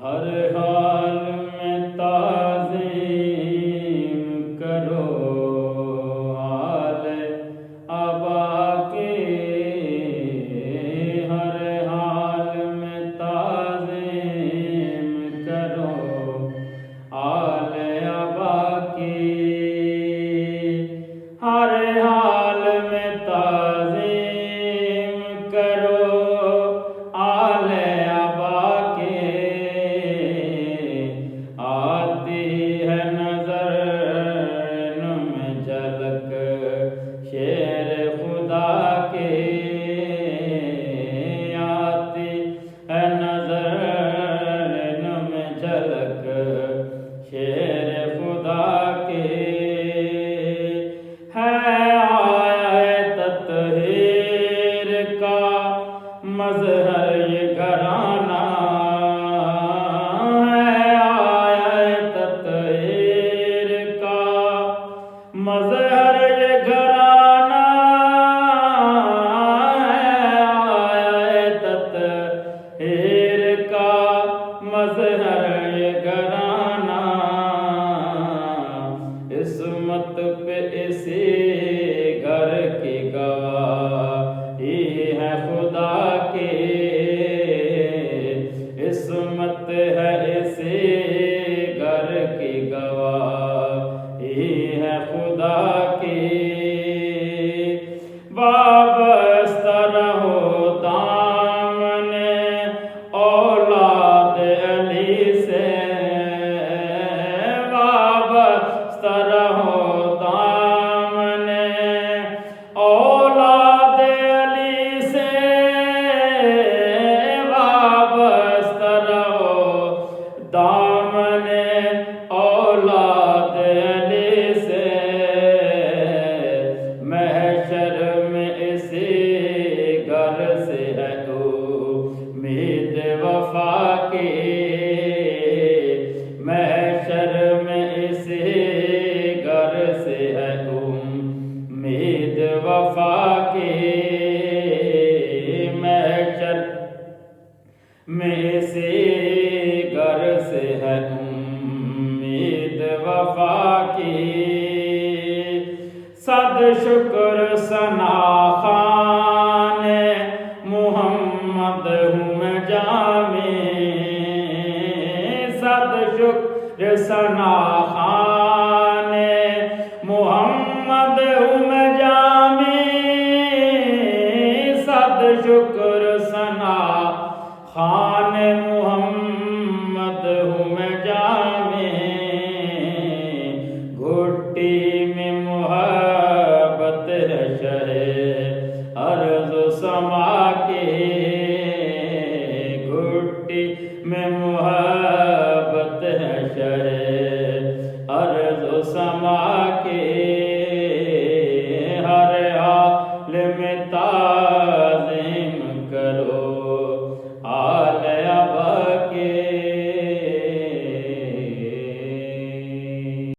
हर हाल में ताज़ीम करो हाल अबा के। हर हाल में ताज़ीम करो हाल अबा के। हर हाल में ताज़ीम करो आल अबा के। आती है नजर में झलक शेर खुदा के। आती है नजर में झलक शेर खुदा के। है आया तत्हीर का मज़हर ये घराना। है आया तत्हीर का मज़हर ये घराना। है आया तत्हीर का मज़हर ये घराना। इस्मत पे इसी घर की गवाही है खुदा की। इस्मत है इसी घर की गवाही है खुदा की। वाबस्ता रहो दामने औलाद अली से। वाबस्ता रहो दामने औलाद अली से। वाबस्ता रहो दामने औलाद अली से। महशर में इसी घर से है उम्मीद वफा की। महशर में इसी घर से है उम्मीद वफा की। महशर में इसी घर से है उम्मीद वफा की। सद शुक्र सना खान मुहम्मद हूँ मैं जामे। सद शुक्र सना खान